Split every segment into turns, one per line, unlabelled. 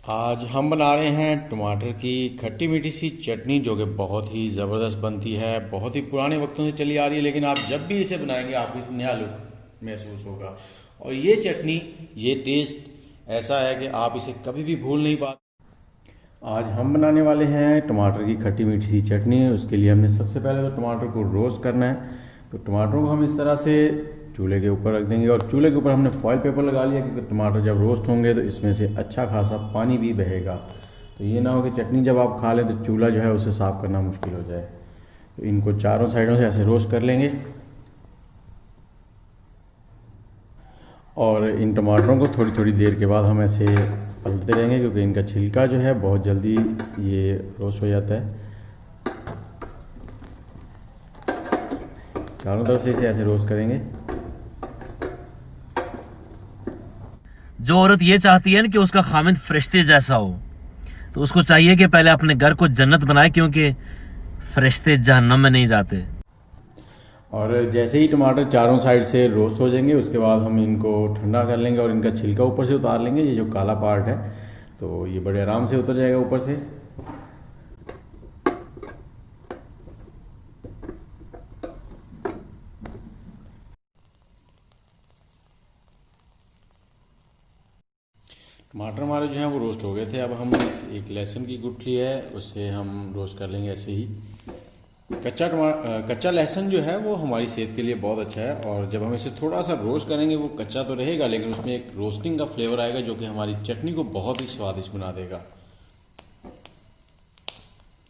आज हम बना रहे हैं टमाटर की खट्टी मीठी सी चटनी जो कि बहुत ही ज़बरदस्त बनती है। बहुत ही पुराने वक्तों से चली आ रही है, लेकिन आप जब भी इसे बनाएंगे आपको एक नया लुक महसूस होगा। और ये चटनी, ये टेस्ट ऐसा है कि आप इसे कभी भी भूल नहीं पाते। आज हम बनाने वाले हैं टमाटर की खट्टी मीठी सी चटनी। उसके लिए हमने सबसे पहले तो टमाटर को रोस्ट करना है। तो टमाटरों को हम इस तरह से चूल्हे के ऊपर रख देंगे और चूल्हे के ऊपर हमने फॉइल पेपर लगा लिया, क्योंकि टमाटर जब रोस्ट होंगे तो इसमें से अच्छा खासा पानी भी बहेगा। तो ये ना हो कि चटनी जब आप खा लें तो चूल्हा जो है उसे साफ़ करना मुश्किल हो जाए। तो इनको चारों साइडों से ऐसे रोस्ट कर लेंगे और इन टमाटरों को थोड़ी थोड़ी देर के बाद हम ऐसे पलटते रहेंगे, क्योंकि इनका छिलका जो है बहुत जल्दी ये रोस्ट हो जाता है। चारों तरफ से इसे ऐसे रोस्ट करेंगे।
जो औरत ये चाहती है ना कि उसका खामिद फरिश्ते जैसा हो, तो उसको चाहिए कि पहले अपने घर को जन्नत बनाए, क्योंकि फरिश्ते जहन्नम में नहीं जाते।
और जैसे ही टमाटर चारों साइड से रोस्ट हो जाएंगे उसके बाद हम इनको ठंडा कर लेंगे और इनका छिलका ऊपर से उतार लेंगे। ये जो काला पार्ट है तो ये बड़े आराम से उतर जाएगा ऊपर से। टमाटर हमारे जो हैं वो रोस्ट हो गए थे। अब हम एक लहसुन की गुठली है उसे हम रोस्ट कर लेंगे ऐसे ही। कच्चा लहसुन जो है वो हमारी सेहत के लिए बहुत अच्छा है, और जब हम इसे थोड़ा सा रोस्ट करेंगे वो कच्चा तो रहेगा लेकिन उसमें एक रोस्टिंग का फ्लेवर आएगा जो कि हमारी चटनी को बहुत ही स्वादिष्ट बना देगा।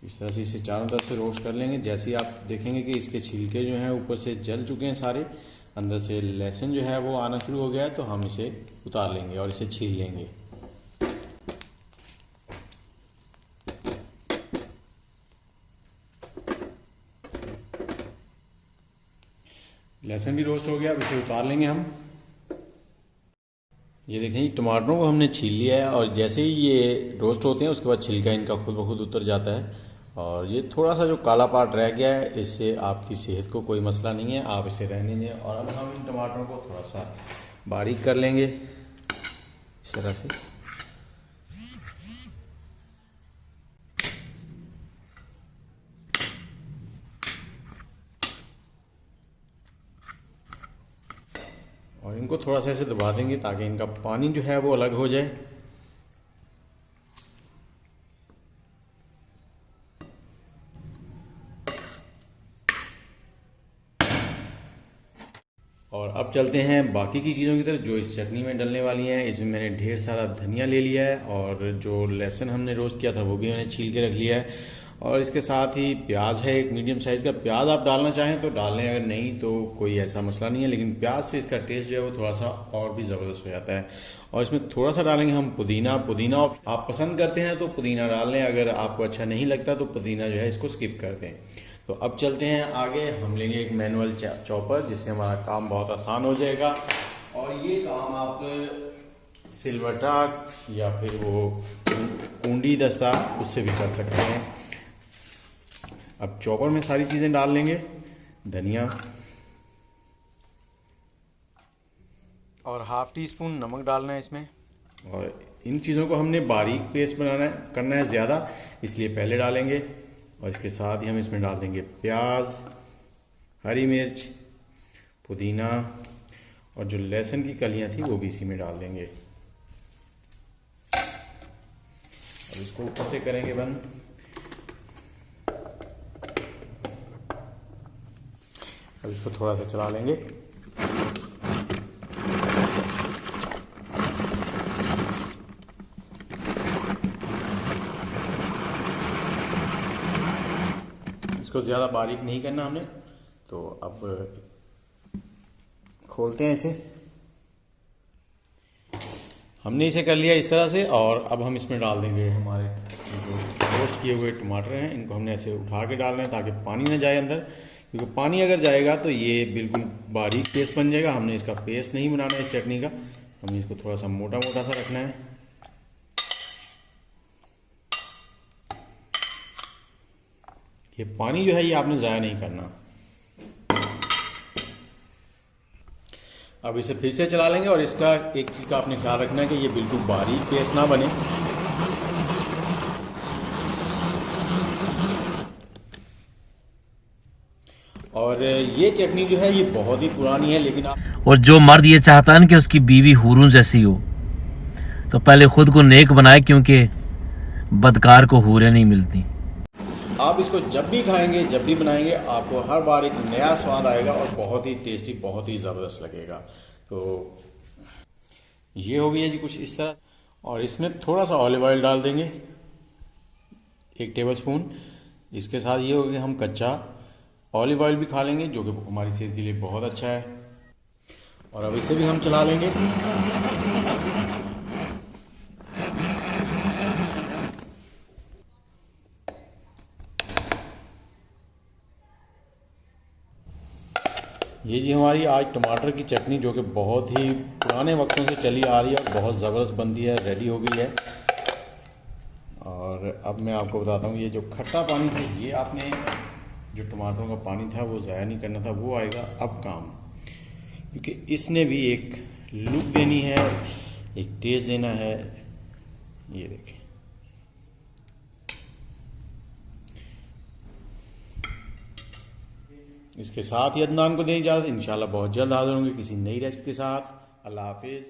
इस तरह से इसे चारों तरफ से रोस्ट कर लेंगे। जैसे ही आप देखेंगे कि इसके छिलके जो हैं ऊपर से जल चुके हैं सारे, अंदर से लहसुन जो है वो आना शुरू हो गया है, तो हम इसे उतार लेंगे और इसे छील लेंगे। लहसुन भी रोस्ट हो गया, अब इसे उतार लेंगे हम। ये देखें, टमाटरों को हमने छील लिया है और जैसे ही ये रोस्ट होते हैं उसके बाद छिलका इनका खुद ब खुद उतर जाता है। और ये थोड़ा सा जो काला पार्ट रह गया है इससे आपकी सेहत को कोई मसला नहीं है, आप इसे रहने दें। और अब हम इन टमाटरों को थोड़ा सा बारीक कर लेंगे इस तरह से। और इनको थोड़ा सा ऐसे दबा देंगे ताकि इनका पानी जो है वो अलग हो जाए। और अब चलते हैं बाकी की चीज़ों की तरफ जो इस चटनी में डलने वाली हैं। इसमें मैंने ढेर सारा धनिया ले लिया है और जो लहसुन हमने रोस्ट किया था वो भी मैंने छील के रख लिया है। और इसके साथ ही प्याज है, एक मीडियम साइज़ का प्याज। आप डालना चाहें तो डाल लें, अगर नहीं तो कोई ऐसा मसला नहीं है, लेकिन प्याज से इसका टेस्ट जो है वो थोड़ा सा और भी ज़बरदस्त हो जाता है। और इसमें थोड़ा सा डालेंगे हम पुदीना। पुदीना आप पसंद करते हैं तो पुदीना डाल लें, अगर आपको अच्छा नहीं लगता तो पुदीना जो है इसको स्किप कर दें। तो अब चलते हैं आगे। हम लेंगे एक मैनुअल चॉपर जिससे हमारा काम बहुत आसान हो जाएगा। और ये काम आप सिलवटा या फिर वो कुंडी दस्ता उससे भी कर सकते हैं। अब चॉपर में सारी चीज़ें डाल लेंगे। धनिया और हाफ टी स्पून नमक डालना है इसमें। और इन चीज़ों को हमने बारीक पेस्ट करना है ज़्यादा, इसलिए पहले डालेंगे। और इसके साथ ही हम इसमें डाल देंगे प्याज, हरी मिर्च, पुदीना और जो लहसुन की कलियां थी वो भी इसी में डाल देंगे। अब इसको ऊपर से करेंगे बंद। अब इसको थोड़ा सा चला लेंगे। इसको ज़्यादा बारीक नहीं करना हमने। तो अब खोलते हैं इसे। हमने इसे कर लिया इस तरह से, और अब हम इसमें डाल देंगे हमारे जो रोस्ट किए हुए टमाटर हैं। इनको हमने ऐसे उठा के डालना है ताकि पानी ना जाए अंदर, क्योंकि पानी अगर जाएगा तो ये बिल्कुल बारीक पेस्ट बन जाएगा। हमने इसका पेस्ट नहीं बनाना है इस चटनी का, हमें इसको थोड़ा सा मोटा मोटा सा रखना है। ये पानी जो है ये आपने ज़ाया नहीं करना। अब इसे फिर से चला लेंगे और इसका एक चीज़ का आपने ख्याल रखना है कि ये बिल्कुल बारीक पेस्ट ना बने। और ये चटनी जो है ये बहुत ही पुरानी है, लेकिन आप
और जो मर्द ये चाहता है ना कि उसकी बीवी हूरों जैसी हो, तो पहले खुद को नेक बनाए, क्योंकि बदकार को हूरें नहीं मिलती।
आप इसको जब भी खाएंगे, जब भी बनाएंगे, आपको हर बार एक नया स्वाद आएगा और बहुत ही टेस्टी, बहुत ही ज़बरदस्त लगेगा। तो ये हो गया जी कुछ इस तरह। और इसमें थोड़ा सा ऑलिव ऑयल डाल देंगे, 1 टेबलस्पून। इसके साथ ये हो गया, हम कच्चा ऑलिव ऑयल भी खा लेंगे, जो कि हमारी सेहत के लिए बहुत अच्छा है। और अब इसे भी हम चला लेंगे। ये जी हमारी आज टमाटर की चटनी, जो कि बहुत ही पुराने वक्तों से चली आ रही है और बहुत ज़बरदस्त बनती है, रेडी हो गई है। और अब मैं आपको बताता हूँ, ये जो खट्टा पानी था, ये आपने जो टमाटरों का पानी था वो ज़ाया नहीं करना था, वो आएगा अब काम, क्योंकि इसने भी एक लुक देनी है, एक टेस्ट देना है। ये देखें, इसके साथ ही अदनान को दें इजाज़त। इंशाल्लाह बहुत जल्द हाजिर होंगे किसी नई रेसिपी के साथ। अल्लाह हाफिज़।